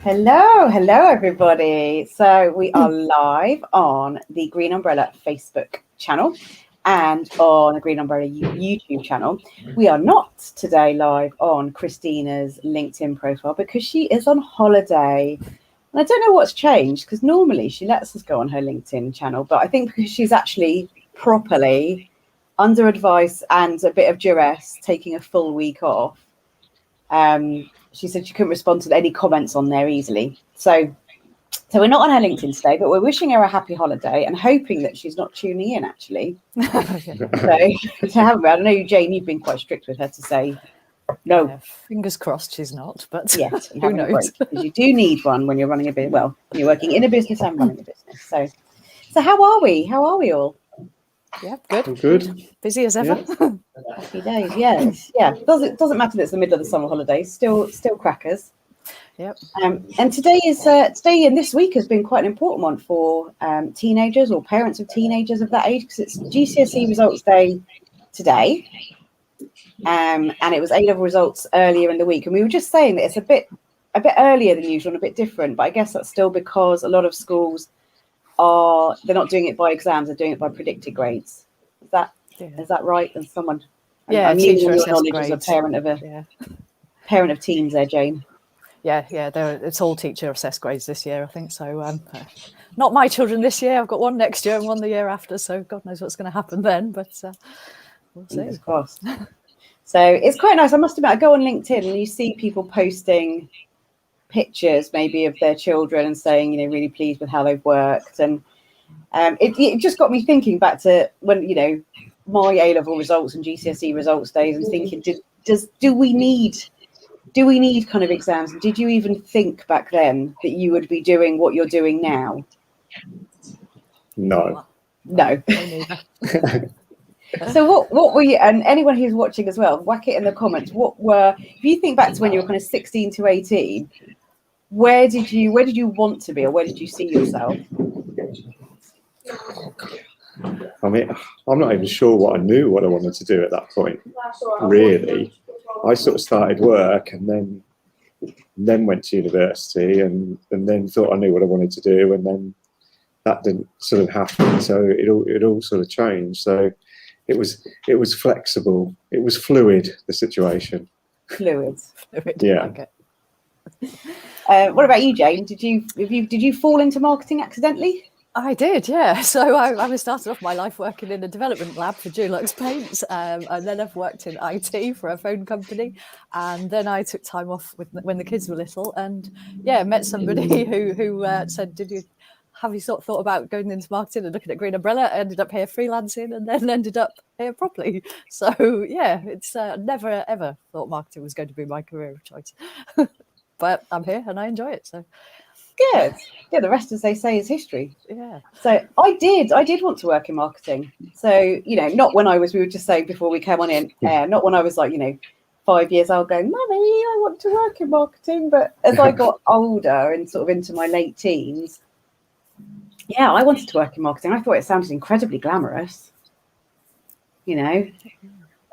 Hello everybody. So we are live on the Green Umbrella Facebook channel and on the Green Umbrella YouTube channel. We are not today live on Christina's LinkedIn profile because she is on holiday. And I don't know what's changed because normally she lets us go on her LinkedIn channel, but I think because she's actually properly under advice and a bit of duress taking a full week off. She said she couldn't respond to any comments on there easily. So we're not on her LinkedIn today, but we're wishing her a happy holiday and hoping that she's not tuning in, actually. I don't know, Jane, you've been quite strict with her to say no. Yeah, fingers crossed she's not, but yes, who knows? Because you do need one when you're running a business. Well, you're working in a business and running a business. So how are we? How are we all? Yeah, good. Good. Busy as ever. Yeah. Happy days, yes. Yeah. Doesn't matter that it's the middle of the summer holidays, still crackers. Yep. And today and this week has been quite an important one for teenagers or parents of teenagers of that age, because it's GCSE results day today. And it was A-level results earlier in the week. And we were just saying that it's a bit earlier than usual and a bit different, but I guess that's still because a lot of schools they're not doing it by exams, they're doing it by predicted grades. Is that right? And someone, I'm leaning on your knowledge as a parent of teens there, Jane. Yeah, it's all teacher assessed grades this year, I think. So not my children this year. I've got one next year and one the year after. So God knows what's going to happen then. But we'll see. Fingers crossed. So it's quite nice. I must admit, I go on LinkedIn and you see people posting pictures maybe of their children and saying, really pleased with how they've worked. And it just got me thinking back to when, my A-level results and GCSE results days and thinking, do we need kind of exams? Did you even think back then that you would be doing what you're doing now? No. So what were you, and anyone who's watching as well, whack it in the comments. If you think back to when you were kind of 16 to 18, where did you want to be, or where did you see yourself? I mean, I'm not even sure what I wanted to do at that point, really. I sort of started work and then went to university and then thought I knew what I wanted to do, and then that didn't sort of happen. So it all sort of changed. So it was flexible. It was fluid, the situation. Fluid. Yeah. Okay. What about you, Jane? Did you fall into marketing accidentally? I did, yeah. So I started off my life working in a development lab for Dulux paints, and then I've worked in IT for a phone company, and then I took time off when the kids were little, and met somebody who said, have you thought about going into marketing and looking at Green Umbrella? Ended up here freelancing, and then ended up here properly. So it's never ever thought marketing was going to be my career of choice, but I'm here and I enjoy it. So. Good. Yeah, the rest, as they say, is history. Yeah. So I did want to work in marketing. So, not when we were just saying before we came on in, not when I was like, 5 years old going, Mummy, I want to work in marketing. But as I got older and sort of into my late teens, I wanted to work in marketing. I thought it sounded incredibly glamorous.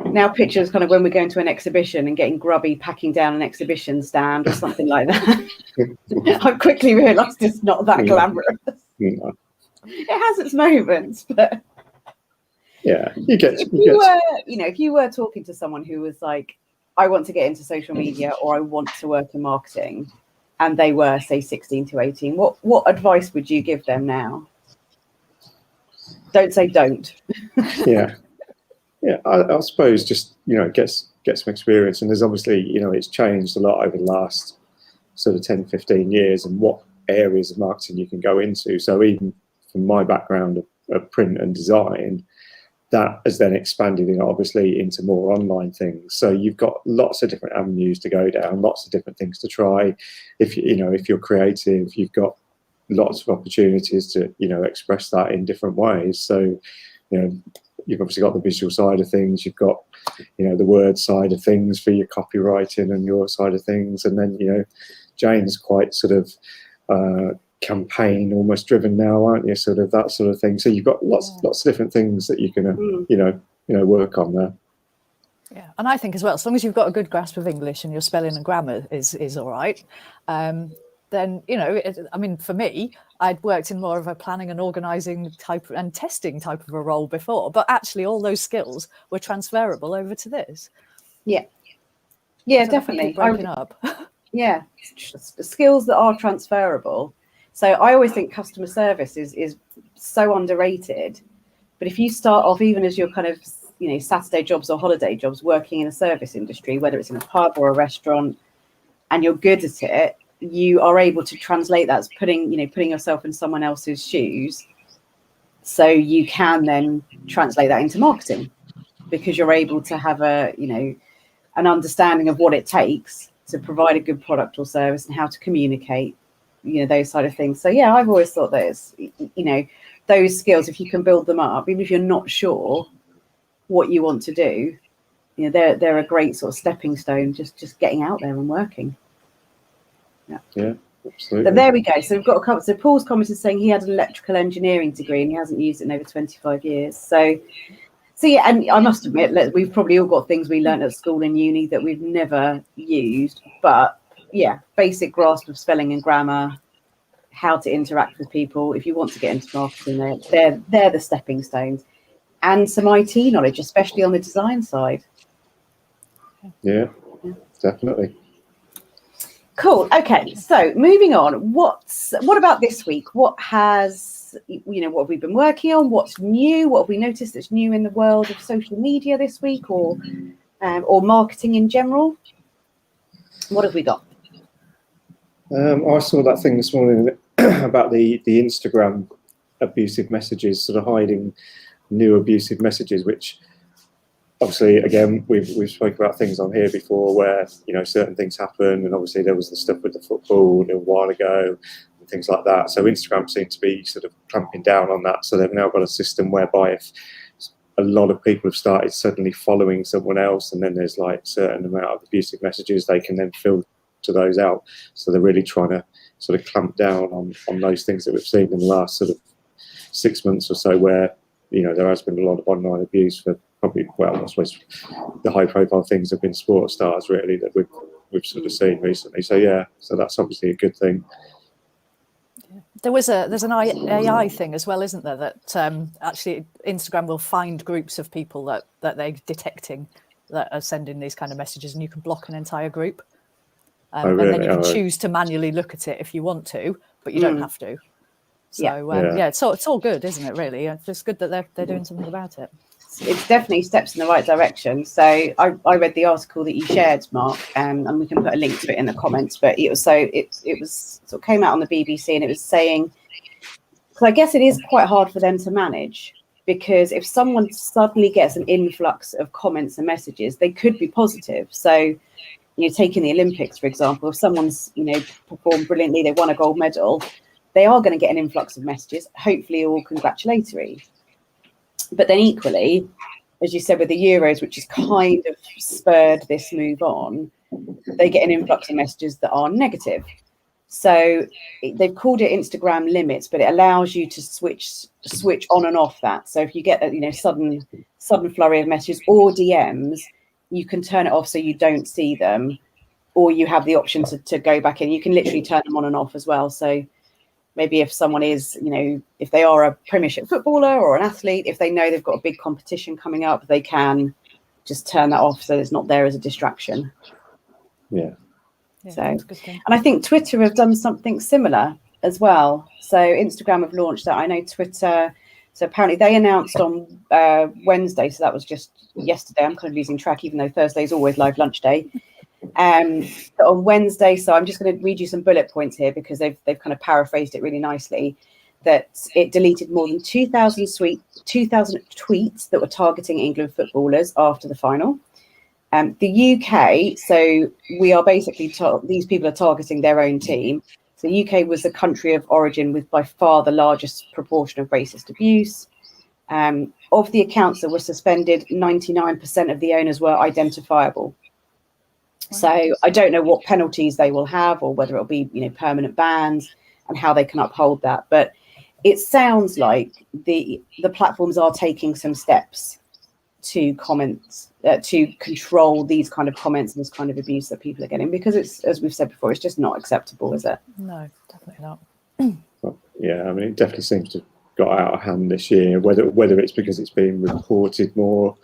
Now pictures kind of when we're going to an exhibition and getting grubby packing down an exhibition stand or something like that. I've quickly realised it's not that glamorous. No. It has its moments, but if you were talking to someone who was like, I want to get into social media or I want to work in marketing, and they were, say, 16 to 18, what advice would you give them now? Don't say don't. Yeah, I suppose just, get some experience. And there's obviously, it's changed a lot over the last sort of 10, 15 years and what areas of marketing you can go into. So even from my background of print and design, that has then expanded, obviously into more online things. So you've got lots of different avenues to go down, lots of different things to try. If you're creative, you've got lots of opportunities to, express that in different ways. So, you've obviously got the visual side of things, you've got, the word side of things for your copywriting and your side of things. And then, Jane's quite sort of campaign almost driven now, aren't you? Sort of that sort of thing. So you've got lots of different things that you can, work on there. Yeah, and I think as well, as long as you've got a good grasp of English and your spelling and grammar is all right, then, you know, I mean, for me, I'd worked in more of a planning and organising type and testing type of a role before, but actually all those skills were transferable over to this. Yeah, definitely. Breaking up. Yeah, skills that are transferable. So I always think customer service is so underrated. But if you start off, even as your kind of, you know, Saturday jobs or holiday jobs, working in a service industry, whether it's in a pub or a restaurant, and you're good at it, you are able to translate that as putting yourself in someone else's shoes. So you can then translate that into marketing, because you're able to have an understanding of what it takes to provide a good product or service and how to communicate, you know, those side of things. So yeah, I've always thought that it's, you know, those skills, if you can build them up, even if you're not sure what you want to do, you know, they're a great sort of stepping stone, just getting out there and working. Yeah, absolutely. But there we go. So we've got a couple. So Paul's commented saying he had an electrical engineering degree and he hasn't used it in over 25 years. So yeah, and I must admit, we've probably all got things we learned at school and uni that we've never used. But yeah, basic grasp of spelling and grammar, how to interact with people. If you want to get into marketing, they're the stepping stones, and some IT knowledge, especially on the design side. Yeah, definitely. Cool. Okay, so moving on. What about this week? What have we been working on? What's new? What have we noticed that's new in the world of social media this week, or marketing in general? What have we got? I saw that thing this morning about the Instagram abusive messages, sort of hiding new abusive messages, which obviously, again, we've spoken about things on here before where, you know, certain things happen, and obviously there was the stuff with the football a while ago and things like that. So Instagram seemed to be sort of clamping down on that. So they've now got a system whereby if a lot of people have started suddenly following someone else, and then there's like certain amount of abusive messages, they can then filter those out. So they're really trying to sort of clamp down on those things that we've seen in the last sort of 6 months or so, where, you know, there has been a lot of online abuse for probably, well, I suppose the high profile things have been sports stars really that we've sort of seen recently. So yeah, so that's obviously a good thing. There's an AI thing as well, isn't there, that actually Instagram will find groups of people that they're detecting that are sending these kind of messages, and you can block an entire group. Oh, really? And then you can choose to manually look at it if you want to, but you don't have to. So it's all good, isn't it? Really, it's just good that they're doing something about it. It's definitely steps in the right direction. So I read the article that you shared, Mark, and we can put a link to it in the comments. But it was sort of came out on the BBC, and it was saying, because I guess it is quite hard for them to manage, because if someone suddenly gets an influx of comments and messages, they could be positive. So, you know, taking the Olympics, for example, if someone's, you know, performed brilliantly, they won a gold medal, they are going to get an influx of messages, hopefully all congratulatory. But then equally, as you said, with the Euros, which has kind of spurred this move on, they get an influx of messages that are negative. So they've called it Instagram limits, but it allows you to switch on and off that. So if you get a, you know, sudden flurry of messages or DMs, you can turn it off so you don't see them, or you have the option to go back in. You can literally turn them on and off as well. So maybe if someone is, you know, if they are a Premiership footballer or an athlete, if they know they've got a big competition coming up, they can just turn that off so it's not there as a distraction. Yeah. So, and I think Twitter have done something similar as well. So Instagram have launched that. I know Twitter. So apparently they announced on Wednesday. So that was just yesterday. I'm kind of losing track, even though Thursday is always live lunch day. But on Wednesday, so I'm just going to read you some bullet points here because they've kind of paraphrased it really nicely. That it deleted more than 2,000 tweets that were targeting England footballers after the final. The UK, so we are basically these people are targeting their own team. So the UK was the country of origin with by far the largest proportion of racist abuse. Of the accounts that were suspended, 99% of the owners were identifiable. So I don't know what penalties they will have, or whether it'll be, you know, permanent bans, and how they can uphold that. But it sounds like the platforms are taking some steps to comments, to control these kind of comments and this kind of abuse that people are getting, because it's, as we've said before, it's just not acceptable, is it? No, definitely not. But, yeah, I mean, it definitely seems to have got out of hand this year, whether it's because it's being reported more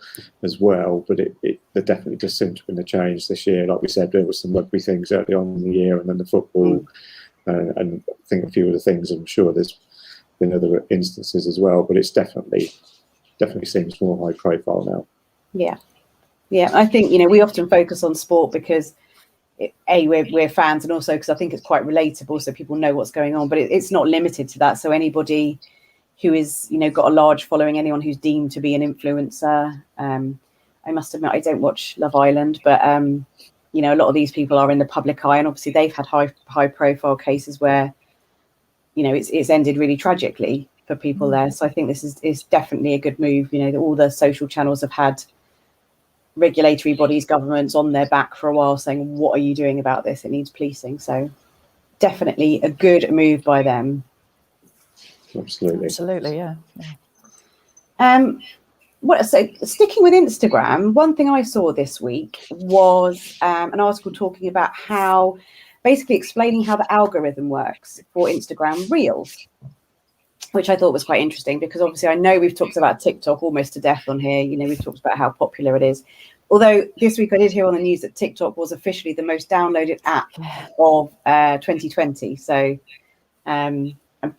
as well, but there definitely just seems to have been a change this year. Like we said, there were some rugby things early on in the year, and then the football, and I think a few other things. I'm sure there's been other instances as well, but it's definitely seems more high profile now. Yeah, I think, you know, we often focus on sport because we're fans, and also because I think it's quite relatable, so people know what's going on, but it's not limited to that. So anybody who is, you know, got a large following, anyone who's deemed to be an influencer, I must admit I don't watch Love Island, but you know, a lot of these people are in the public eye, and obviously they've had high profile cases where, you know, it's ended really tragically for people there. So I think this is definitely a good move. You know, all the social channels have had regulatory bodies, governments on their back for a while saying, what are you doing about this? It needs policing. So definitely a good move by them. Absolutely, yeah. So sticking with Instagram, one thing I saw this week was an article talking about how, basically explaining how the algorithm works for Instagram Reels, which I thought was quite interesting, because obviously I know we've talked about TikTok almost to death on here. You know, we've talked about how popular it is. Although this week I did hear on the news that TikTok was officially the most downloaded app of 2020. So,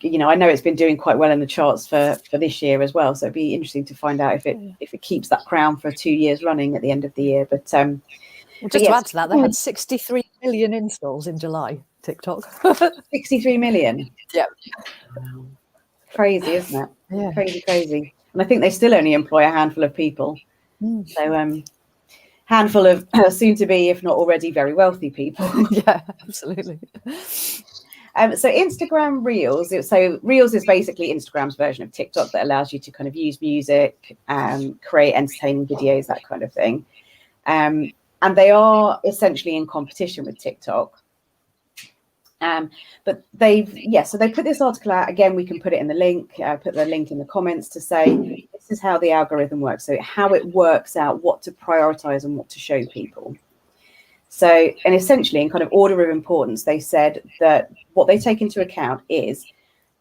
you know, I know it's been doing quite well in the charts for this year as well. So it'd be interesting to find out if it keeps that crown for 2 years running at the end of the year. But well, just to add to that, they had 63 million installs in July. TikTok. 63 million. Yeah. Wow. Crazy, isn't it? Yeah. Crazy. And I think they still only employ a handful of people. So handful of soon to be, if not already, very wealthy people. Yeah, absolutely. So Instagram Reels. So Reels is basically Instagram's version of TikTok that allows you to kind of use music, create entertaining videos, that kind of thing. And they are essentially in competition with TikTok. But they put this article out. Again, we can put it in the link, put the link in the comments to say this is how the algorithm works. So how it works out what to prioritize and what to show people. So, and essentially in kind of order of importance, they said that what they take into account is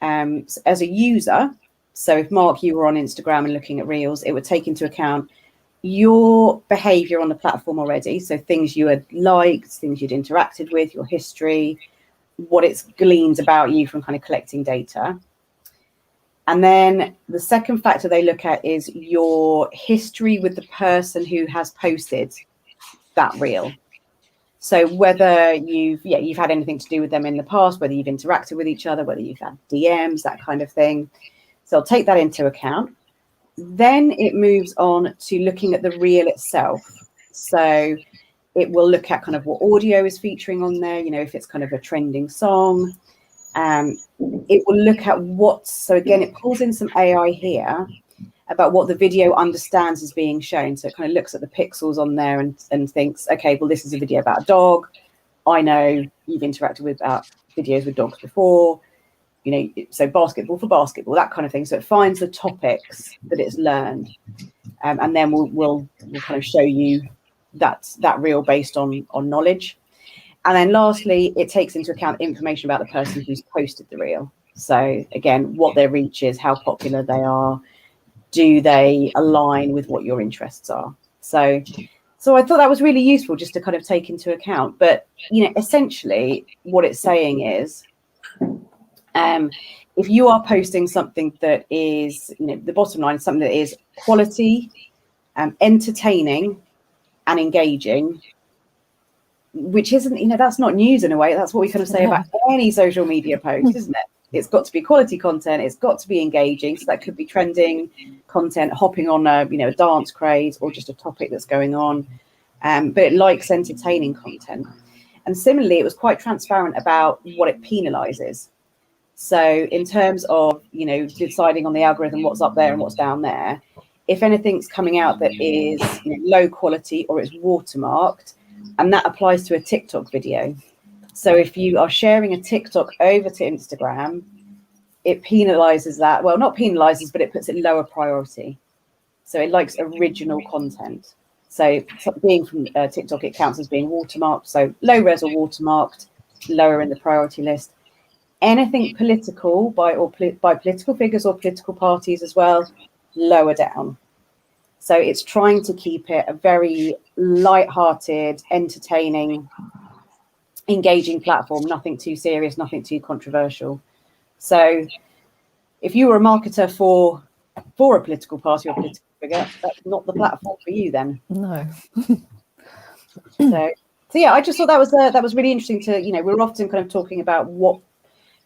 as a user. So if Mark, you were on Instagram and looking at Reels, it would take into account your behavior on the platform already. So things you had liked, things you'd interacted with, your history, what it's gleaned about you from kind of collecting data. And then the second factor they look at is your history with the person who has posted that reel. So whether you've had anything to do with them in the past, whether you've interacted with each other, whether you've had DMs, that kind of thing. So I'll take that into account. Then it moves on to looking at the reel itself. So it will look at kind of what audio is featuring on there, you know, if it's kind of a trending song. It will look at so again, it pulls in some AI here about what the video understands as being shown. So it kind of looks at the pixels on there and thinks, okay, well, this is a video about a dog. I know you've interacted with videos with dogs before, you know, so basketball for basketball, that kind of thing. So it finds the topics that it's learned. And then we'll kind of show you that reel based on knowledge. And then lastly, it takes into account information about the person who's posted the reel. So again, what their reach is, how popular they are, do they align with what your interests are? So I thought that was really useful just to kind of take into account. But, you know, essentially what it's saying is, if you are posting something that is, you know, the bottom line is something that is quality, entertaining and engaging, which isn't, you know, that's not news in a way. That's what we kind of say about any social media post, isn't it? It's got to be quality content. It's got to be engaging. So that could be trending content, hopping on a dance craze, or just a topic that's going on. But it likes entertaining content. And similarly, it was quite transparent about what it penalizes. So in terms of, you know, deciding on the algorithm what's up there and what's down there, if anything's coming out that is, you know, low quality or it's watermarked, and that applies to a TikTok video. So if you are sharing a TikTok over to Instagram, it penalizes that. Well, not penalizes, but it puts it lower priority. So it likes original content. So being from TikTok, it counts as being watermarked. So low res or watermarked, lower in the priority list. Anything political by political figures or political parties as well, lower down. So it's trying to keep it a very light-hearted, entertaining, engaging platform, nothing too serious, nothing too controversial. So if you were a marketer for a political party or political figure, that's not the platform for you then. No. So yeah, I just thought that was really interesting to, we're often kind of talking about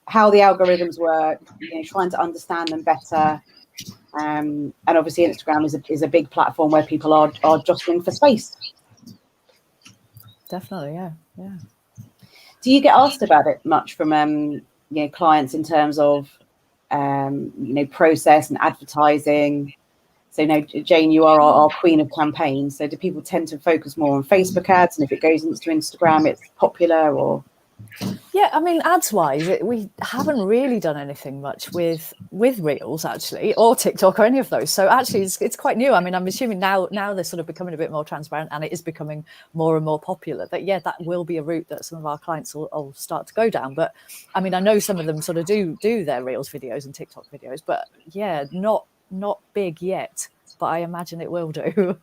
how the algorithms work, trying to understand them better. And obviously Instagram is a big platform where people are jostling for space. Definitely, yeah. Do you get asked about it much from clients in terms of process and advertising? So Jane, you are our queen of campaigns. So do people tend to focus more on Facebook ads, and if it goes into Instagram, it's popular? Or yeah, I mean, ads wise, we haven't really done anything much with Reels actually, or TikTok or any of those. So actually, it's quite new. I mean, I'm assuming now they're sort of becoming a bit more transparent, and it is becoming more and more popular. That will be a route that some of our clients will start to go down. But I mean, I know some of them sort of do their Reels videos and TikTok videos, but yeah, not big yet. But I imagine it will do.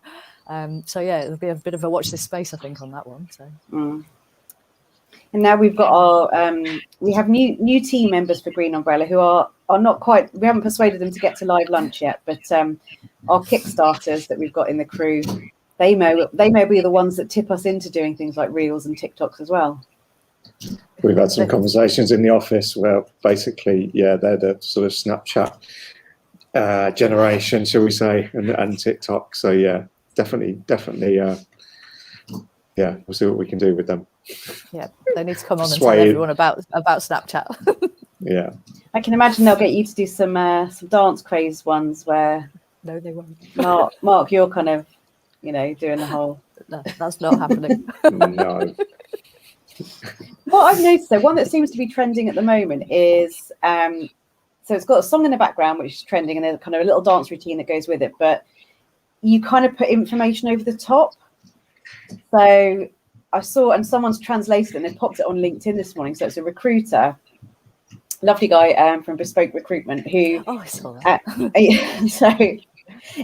So yeah, it'll be a bit of a watch this space, I think, on that one. So. And now we've got we have new team members for Green Umbrella who are not quite, we haven't persuaded them to get to live lunch yet, but our Kickstarters that we've got in the crew, they may be the ones that tip us into doing things like Reels and TikToks as well. We've had some conversations in the office where basically, they're the sort of Snapchat generation, shall we say, and TikTok. So yeah, definitely. We'll see what we can do with them. Yeah, they need to come on and tell everyone about Snapchat. Yeah, I can imagine they'll get you to do some dance craze ones where. No, they won't. Mark, you're kind of, doing the whole. No, that's not happening. No. What I've noticed, though, one that seems to be trending at the moment is, so it's got a song in the background which is trending, and there's kind of a little dance routine that goes with it, but you kind of put information over the top. So I saw, and someone's translated it and they popped it on LinkedIn this morning. So it's a recruiter, lovely guy from Bespoke Recruitment, who. Oh, I saw that.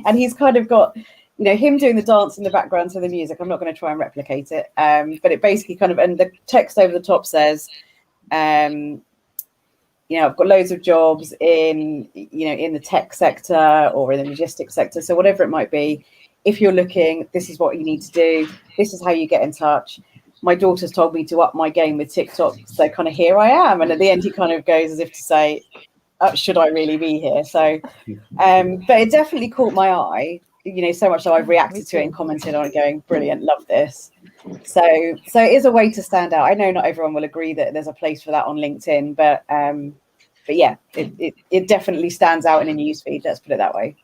And he's kind of got, him doing the dance in the background to the music. I'm not going to try and replicate it, but it basically kind of, and the text over the top says, I've got loads of jobs in the tech sector or in the logistics sector. So whatever it might be, if you're looking, this is what you need to do. This is how you get in touch. My daughter's told me to up my game with TikTok. So kind of here I am. And at the end, he kind of goes as if to say, should I really be here? So, but it definitely caught my eye, so much so I've reacted to it and commented on it going, brilliant, love this. So it is a way to stand out. I know not everyone will agree that there's a place for that on LinkedIn, but yeah, it definitely stands out in a newsfeed. Let's put it that way.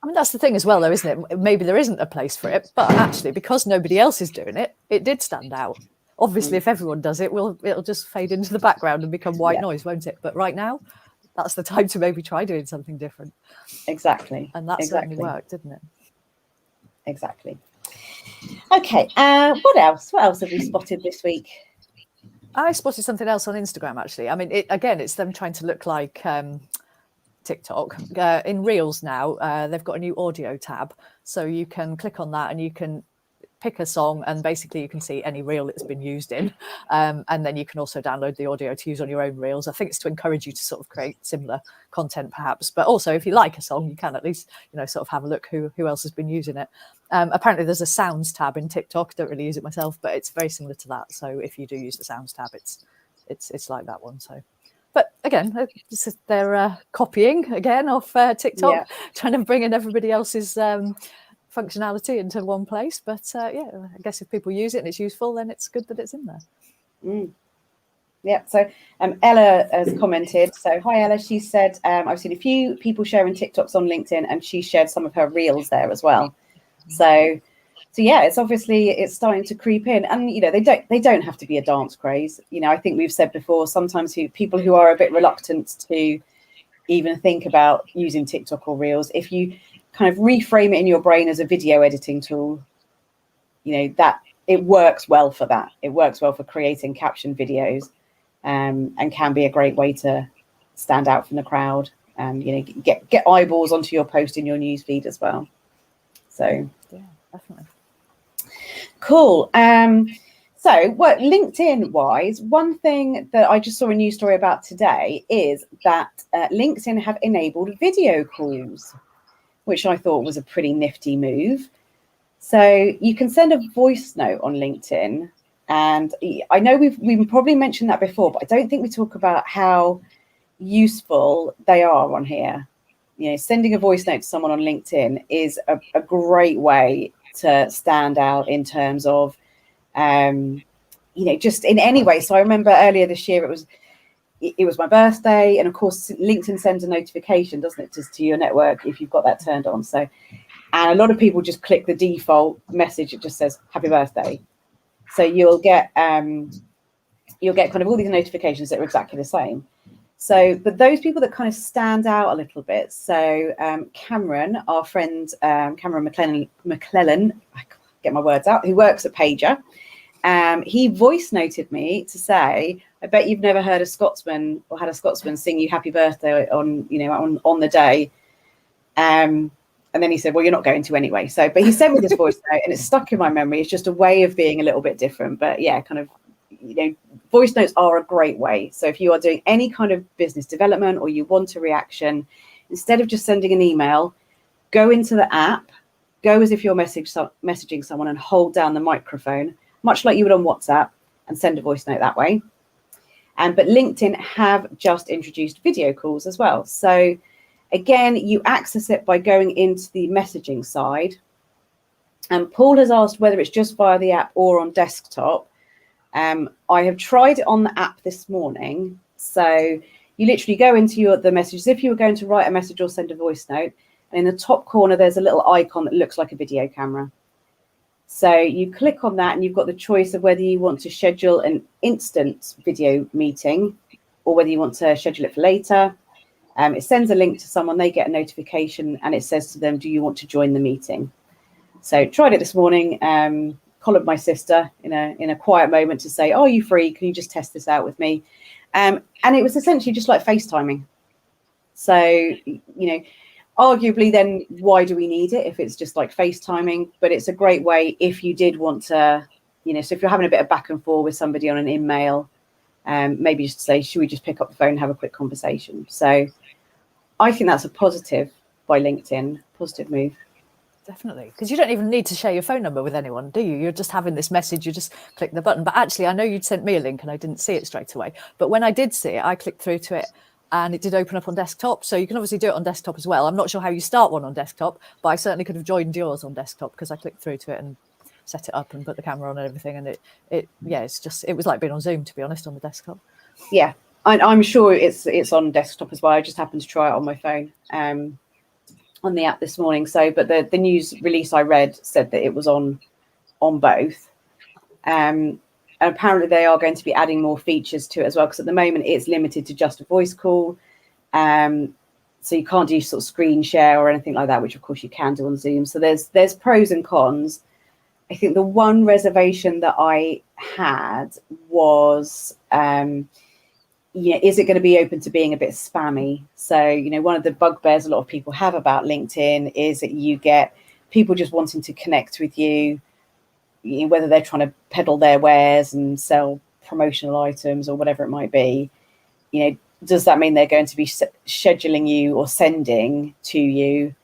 I mean, that's the thing as well, though, isn't it? Maybe there isn't a place for it, but actually, because nobody else is doing it, it did stand out. Obviously, if everyone does it, it'll just fade into the background and become white noise, won't it? But right now, that's the time to maybe try doing something different. Exactly. And that certainly worked, didn't it? Exactly. Okay. What else? What else have we spotted this week? I spotted something else on Instagram, actually. I mean, it's them trying to look like TikTok. In Reels now, they've got a new audio tab. So you can click on that and you can pick a song, and basically you can see any reel it's been used in. And then you can also download the audio to use on your own reels. I think it's to encourage you to sort of create similar content perhaps, but also if you like a song, you can at least, sort of have a look who else has been using it. Apparently there's a sounds tab in TikTok. Don't really use it myself, but it's very similar to that. So if you do use the sounds tab, it's like that one. So, but again, they're copying again off TikTok, trying to bring in everybody else's functionality into one place. But I guess if people use it and it's useful, then it's good that it's in there. Yeah, so Ella has commented. So hi Ella, she said I've seen a few people sharing TikToks on LinkedIn, and she shared some of her reels there as well. So yeah, it's starting to creep in, and they don't have to be a dance craze. I think we've said before, sometimes people who are a bit reluctant to even think about using TikTok or reels, if you kind of reframe it in your brain as a video editing tool, that it works well for that. It works well for creating caption videos, and can be a great way to stand out from the crowd and, get eyeballs onto your post in your newsfeed as well. So yeah, definitely. Cool. So what LinkedIn wise, one thing that I just saw a news story about today is that LinkedIn have enabled video calls, which I thought was a pretty nifty move. So you can send a voice note on LinkedIn, and I know we've probably mentioned that before, but I don't think we talk about how useful they are on here. Sending a voice note to someone on LinkedIn is a great way to stand out in terms of, just in any way. So I remember earlier this year, it was my birthday, and of course LinkedIn sends a notification, doesn't it, to your network if you've got that turned on. So, and a lot of people just click the default message. It just says happy birthday. So you'll get kind of all these notifications that are exactly the same. So, but those people that kind of stand out a little bit. So Cameron, our friend, Cameron McClellan, I can't get my words out, who works at Pager, he voice noted me to say, I bet you've never heard a Scotsman or had a Scotsman sing you happy birthday on the day. And then he said, well, you're not going to anyway. So, but he sent me this voice note, and it's stuck in my memory. It's just a way of being a little bit different. But yeah, kind of, voice notes are a great way. So if you are doing any kind of business development or you want a reaction, instead of just sending an email, go into the app, go as if you're messaging someone, and hold down the microphone, much like you would on WhatsApp, and send a voice note that way. But LinkedIn have just introduced video calls as well. So again, you access it by going into the messaging side. And Paul has asked whether it's just via the app or on desktop. I have tried it on the app this morning. So you literally go into the messages. If you were going to write a message or send a voice note, and in the top corner, there's a little icon that looks like a video camera. So you click on that, and you've got the choice of whether you want to schedule an instant video meeting or whether you want to schedule it for later. It sends a link to someone, they get a notification, and it says to them, do you want to join the meeting? So tried it this morning, collared my sister in a quiet moment to say, are you free? Can you just test this out with me? And it was essentially just like FaceTiming. So, arguably then why do we need it if it's just like FaceTiming? But it's a great way if you did want to, so if you're having a bit of back and forth with somebody on an email, maybe just say, should we just pick up the phone and have a quick conversation? So I think that's a positive by LinkedIn, positive move. Definitely, because you don't even need to share your phone number with anyone, do you? You're just having this message, you just click the button. But actually, I know you'd sent me a link and I didn't see it straight away. But when I did see it, I clicked through to it and it did open up on desktop. So you can obviously do it on desktop as well. I'm not sure how you start one on desktop, but I certainly could have joined yours on desktop because I clicked through to it and set it up and put the camera on and everything. And it was like being on Zoom, to be honest, on the desktop. Yeah, I'm sure it's on desktop as well. I just happened to try it on my phone. On the app this morning. So, but the news release I read said that it was on both. And apparently they are going to be adding more features to it as well, because at the moment it's limited to just a voice call. So you can't do sort of screen share or anything like that, which of course you can do on Zoom. So there's pros and cons. I think the one reservation that I had was, is it going to be open to being a bit spammy? So, one of the bugbears a lot of people have about LinkedIn is that you get people just wanting to connect with you, whether they're trying to peddle their wares and sell promotional items or whatever it might be. Does that mean they're going to be scheduling you or sending to you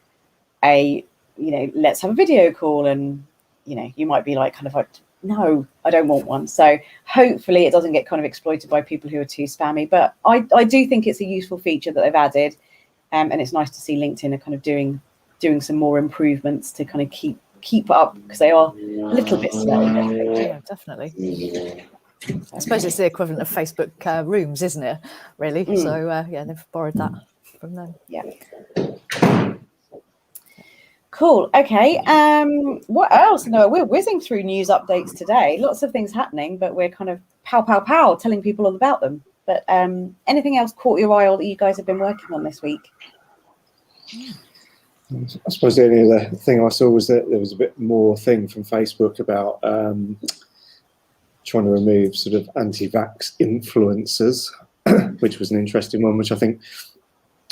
a, let's have a video call? And, you might be like, no, I don't want one. So hopefully it doesn't get kind of exploited by people who are too spammy. But I do think it's a useful feature that they've added. And it's nice to see LinkedIn are kind of doing some more improvements to kind of keep up, because they are a little bit slow. Yeah, definitely. I suppose it's the equivalent of Facebook rooms, isn't it? Really? So they've borrowed that from them. Yeah. Cool. Okay. What else? No, we're whizzing through news updates today. Lots of things happening, but we're kind of pow telling people all about them. But anything else caught your eye or that you guys have been working on this week? I suppose the only other thing I saw was that there was a bit more thing from Facebook about trying to remove sort of anti-vax influencers, which was an interesting one, which I think,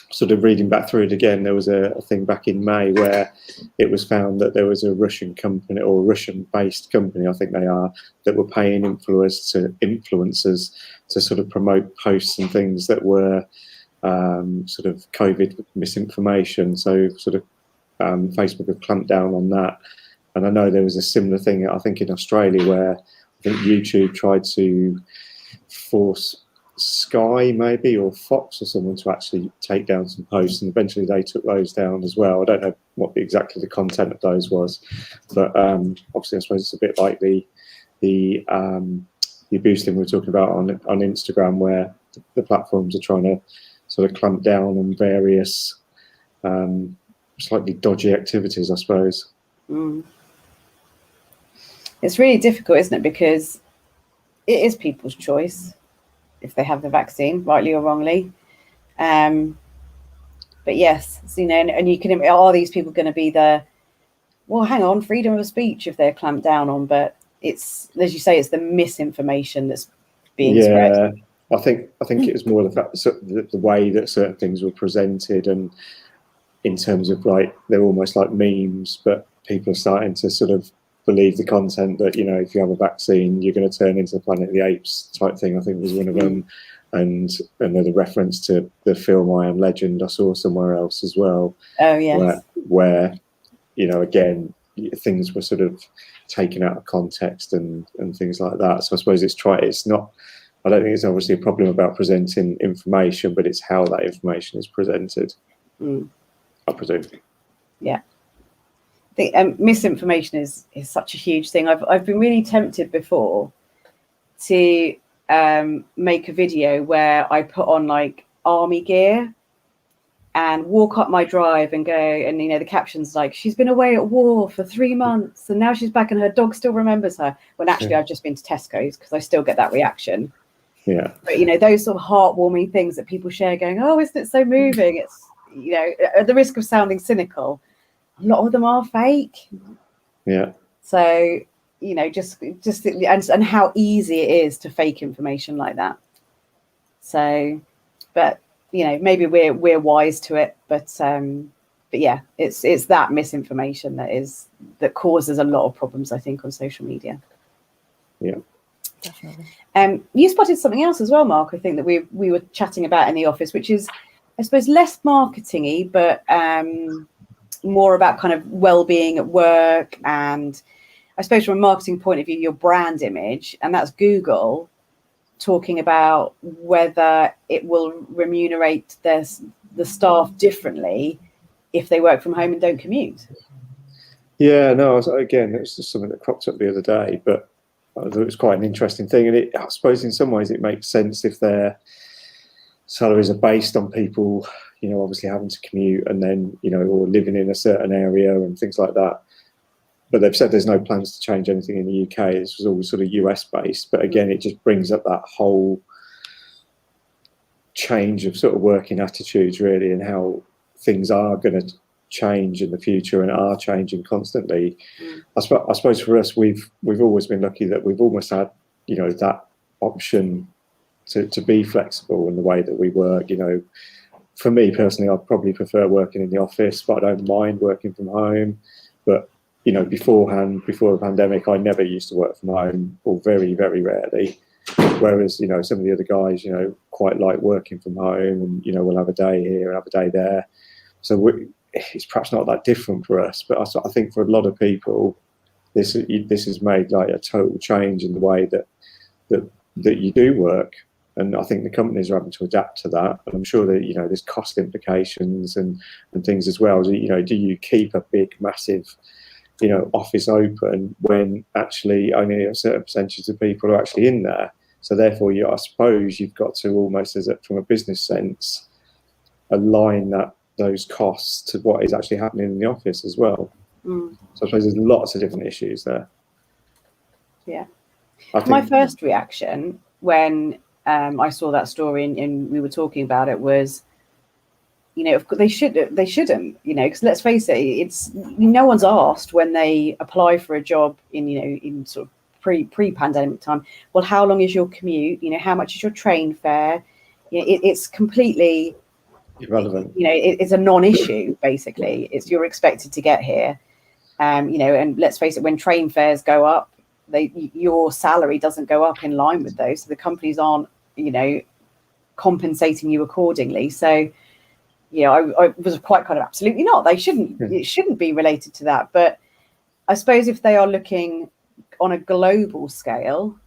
sort of reading back through it again, there was a thing back in May where it was found that there was a Russian company, or a Russian-based company, I think they are, that were paying influencers to sort of promote posts and things that were sort of COVID misinformation. So sort of Facebook have clamped down on that. And I know there was a similar thing, I think, in Australia, where I think YouTube tried to force Sky maybe, or Fox or someone, to actually take down some posts, and eventually they took those down as well. I don't know what exactly the content of those was, but obviously I suppose it's a bit like the abuse thing we were talking about on Instagram, where the platforms are trying to sort of clamp down on various slightly dodgy activities, I suppose. It's really difficult, isn't it? Because it is people's choice if they have the vaccine, rightly or wrongly. But yes, so, you know, and you can, are these people going to be well, hang on, freedom of speech if they're clamped down on? But it's, as you say, it's the misinformation that's being spread. I think it was more the fact that the way that certain things were presented, and in terms of like, they're almost like memes, but people are starting to sort of believe the content that, you know, if you have a vaccine, you're going to turn into the Planet of the Apes type thing, I think was one of them. And another reference to the film I Am Legend I saw somewhere else as well. Oh, yes. Where you know, again, things were sort of taken out of context and things like that. So I suppose it's not, I don't think it's obviously a problem about presenting information, but it's how that information is presented, I presume. Yeah. I think misinformation is such a huge thing. I've been really tempted before to make a video where I put on like army gear and walk up my drive and go, and you know, the caption's like, she's been away at war for 3 months and now she's back and her dog still remembers her, when actually I've just been to Tesco's, because I still get that reaction. Yeah. But you know, those sort of heartwarming things that people share going, oh, isn't it so moving? It's, you know, at the risk of sounding cynical, a lot of them are fake. Yeah. So, you know, just and how easy it is to fake information like that. So, but you know, maybe we're wise to it, but yeah, it's that misinformation that causes a lot of problems, I think, on social media. Yeah, definitely. You spotted something else as well, Mark. I think that we were chatting about in the office, which is, I suppose, less marketing-y, but more about kind of well-being at work, and I suppose from a marketing point of view, your brand image, and that's Google talking about whether it will remunerate the staff differently if they work from home and don't commute. Yeah, no, again, it was just something that cropped up the other day, but I thought it was quite an interesting thing. And I suppose in some ways it makes sense if their salaries are based on people, you know, obviously having to commute and then, you know, or living in a certain area and things like that. But they've said there's no plans to change anything in the UK. This was all sort of US based. But again, it just brings up that whole change of sort of working attitudes, really, and how things are going to change in the future and are changing constantly. I suppose for us, we've always been lucky that we've almost had, you know, that option to be flexible in the way that we work. You know, for me personally, I probably prefer working in the office, but I don't mind working from home. But you know, before the pandemic, I never used to work from home, or very, very rarely. Whereas, you know, some of the other guys, you know, quite like working from home, and you know, we'll have a day here and have a day there. So it's perhaps not that different for us, but I think for a lot of people, this has made like a total change in the way that you do work. And I think the companies are having to adapt to that. And I'm sure that, you know, there's cost implications and things as well. You know, do you keep a big, massive, you know, office open when actually only a certain percentage of people are actually in there? So therefore, I suppose you've got to almost, from a business sense, align those costs to what is actually happening in the office as well. So I suppose there's lots of different issues there. Yeah. My first reaction when I saw that story and we were talking about it was, of course they shouldn't, because let's face it, it's no one's asked when they apply for a job in, in sort of pre-pandemic time, well, how long is your commute? How much is your train fare? It's completely irrelevant. It's a non-issue, basically. It's you're expected to get here. And let's face it, when train fares go up, your salary doesn't go up in line with those. So the companies aren't, compensating you accordingly. So, I was quite kind of absolutely not. They shouldn't. It shouldn't be related to that. But I suppose if they are looking on a global scale,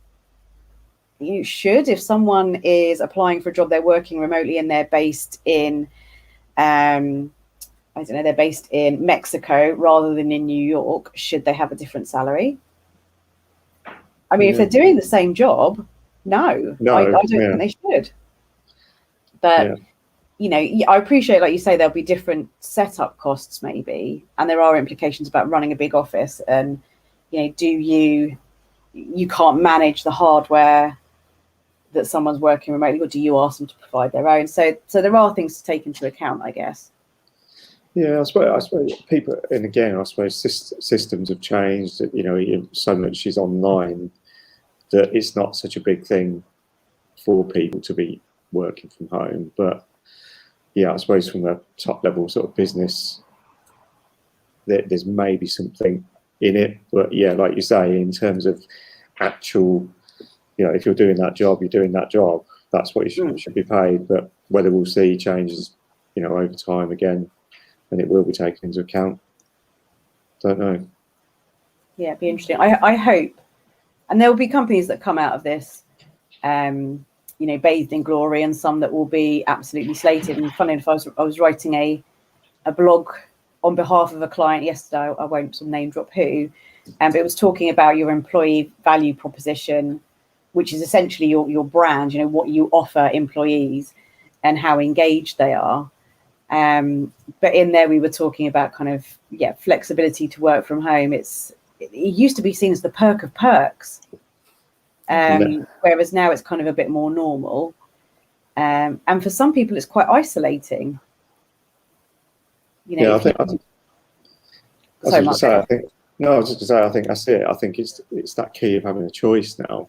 you should. If someone is applying for a job, they're working remotely and they're based in, they're based in Mexico rather than in New York, should they have a different salary? I mean, if they're doing the same job, no, I don't think they should. But, I appreciate, like you say, there'll be different setup costs maybe, and there are implications about running a big office. And, you can't manage the hardware that someone's working remotely, or do you ask them to provide their own? So there are things to take into account, I guess. Yeah, I suppose people, and again, I suppose systems have changed. So much is online that it's not such a big thing for people to be working from home. But yeah, I suppose from a top level sort of business, there's maybe something in it. But yeah, like you say, in terms of actual, if you're doing that job, you're doing that job. That's what you should be paid. But whether we'll see changes, over time again, and it will be taken into account, don't know. Yeah, it'd be interesting. I hope, and there will be companies that come out of this, bathed in glory, and some that will be absolutely slated. And funny enough, I was writing a blog on behalf of a client yesterday. I won't sort of name drop who, but it was talking about your employee value proposition, which is essentially your brand. What you offer employees and how engaged they are. But in there, we were talking about kind of flexibility to work from home. It used to be seen as the perk of perks. Whereas now it's kind of a bit more normal. And for some people, it's quite isolating. I was just going to say, I think that's it. I think it's that key of having a choice now.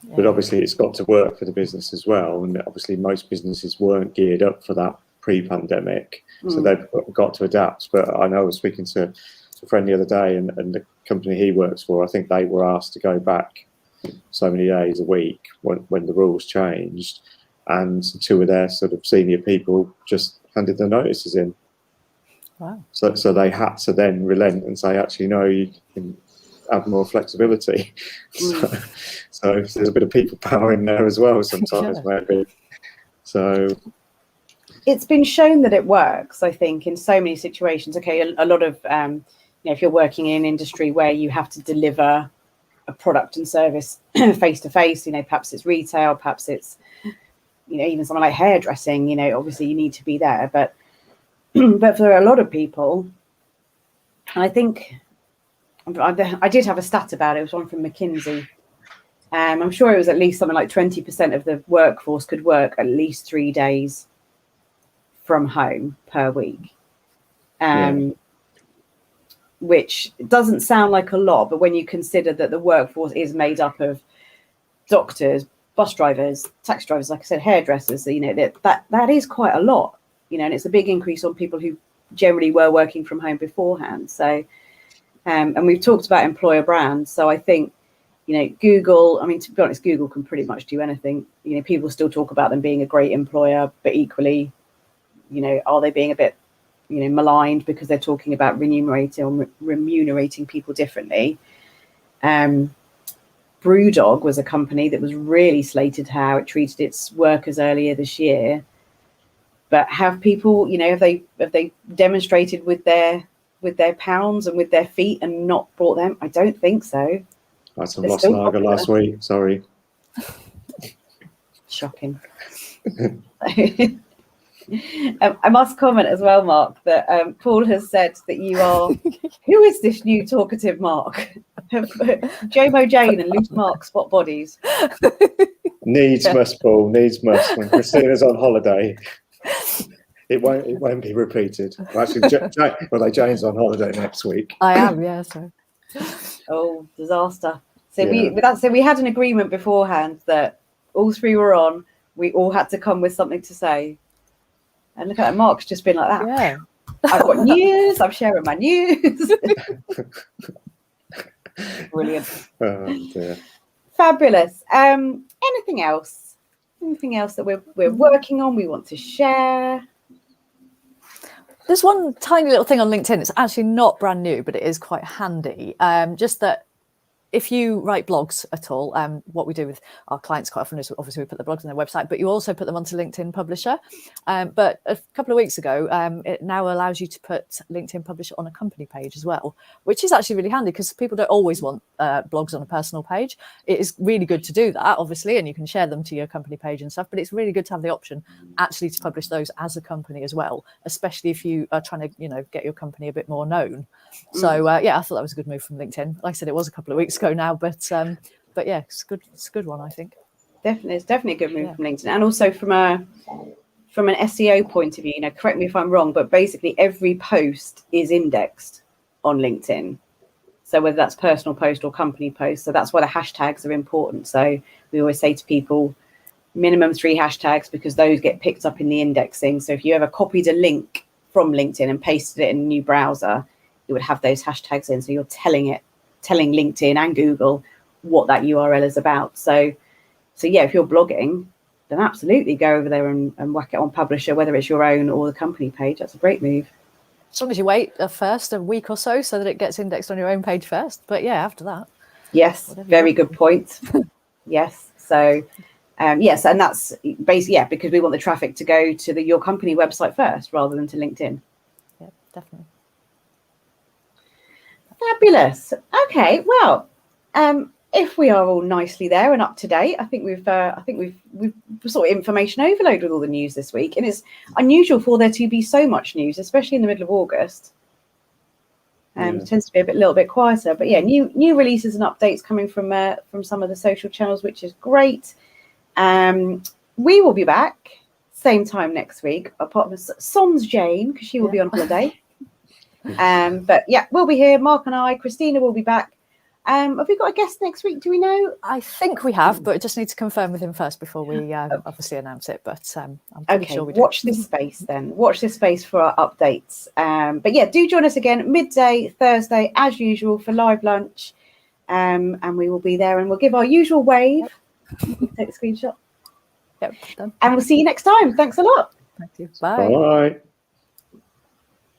Yeah. But obviously, it's got to work for the business as well. And obviously, most businesses weren't geared up for that pre-pandemic. So they've got to adapt. But I know I was speaking to a friend the other day, and the company he works for, I think they were asked to go back so many days a week when the rules changed, and two of their sort of senior people just handed their notices in. Wow. So they had to then relent and say, actually, no, you can have more flexibility. So there's a bit of people power in there as well sometimes, maybe. So it's been shown that it works, I think, in so many situations. Okay, a lot of if you're working in an industry where you have to deliver a product and service face to face, perhaps it's retail, perhaps it's even something like hairdressing, obviously you need to be there. But for a lot of people, I think I did have a stat about it. It was one from McKinsey. I'm sure it was at least something like 20% of the workforce could work at least 3 days from home per week. Which doesn't sound like a lot, but when you consider that the workforce is made up of doctors, bus drivers, taxi drivers, like I said, hairdressers, that is quite a lot, and it's a big increase on people who generally were working from home beforehand. So, and we've talked about employer brands. So I think, Google, to be honest, Google can pretty much do anything. People still talk about them being a great employer, but equally, are they being a bit maligned because they're talking about remunerating people differently? Brewdog was a company that was really slated how it treated its workers earlier this year. But have people, have they demonstrated with their pounds and with their feet and not brought them? I don't think so. I had some lost lager last week. Sorry. Shocking. I must comment as well, Mark, that Paul has said that you are, who is this new talkative Mark? Jomo Jane and Loose Mark spot bodies. Needs must, Paul, needs must. When Christina's on holiday. It won't be repeated. Well, actually, Jane's on holiday next week. I am, yeah. So. Oh, disaster. So Yeah. we had an agreement beforehand that all three were on. We all had to come with something to say. And look at that, Mark's just been like that. Yeah. I've got news. I'm sharing my news. Brilliant. Oh dear. Fabulous. Anything else? Anything else that we're working on? We want to share? There's one tiny little thing on LinkedIn. It's actually not brand new, but it is quite handy. Just that if you write blogs at all, what we do with our clients quite often is obviously we put the blogs on their website, but you also put them onto LinkedIn Publisher. But a couple of weeks ago, it now allows you to put LinkedIn Publisher on a company page as well, which is actually really handy because people don't always want blogs on a personal page. It is really good to do that, obviously, and you can share them to your company page and stuff, but it's really good to have the option actually to publish those as a company as well, especially if you are trying to, get your company a bit more known. So yeah, I thought that was a good move from LinkedIn. Like I said, it was a couple of weeks ago now, but yeah, it's good. It's a good one, I think. Definitely, it's definitely a good move from LinkedIn, and also from an SEO point of view. Correct me if I'm wrong, but basically every post is indexed on LinkedIn. So whether that's personal post or company post, so that's why the hashtags are important. So we always say to people, minimum 3 hashtags because those get picked up in the indexing. So if you ever copied a link from LinkedIn and pasted it in a new browser, it would have those hashtags in. So you're telling LinkedIn and Google what that URL is about. So yeah, if you're blogging, then absolutely go over there and whack it on Publisher, whether it's your own or the company page. That's a great move. As long as you wait a week or so that it gets indexed on your own page first. But yeah, after that. Yes, very good point. Yes. So yes, and that's basically, because we want the traffic to go to your company website first rather than to LinkedIn. Yeah, definitely. Fabulous. Okay, well, if we are all nicely there and up to date, I think we've sort of information overload with all the news this week, and it's unusual for there to be so much news, especially in the middle of August. It tends to be a little bit quieter, but yeah, new releases and updates coming from some of the social channels, which is great. We will be back same time next week, apart from Sans Jane, because she will be on holiday. But yeah, we'll be here. Mark and I, Christina will be back. Have we got a guest next week? Do we know? I think we have, but I just need to confirm with him first before we obviously announce it. But I'm pretty sure we do. Watch this space then. Watch this space for our updates. But yeah, do join us again midday Thursday as usual for live lunch, and we will be there and we'll give our usual wave. Take a screenshot. Yep, done. And we'll see you next time. Thanks a lot. Thank you. Bye. Bye.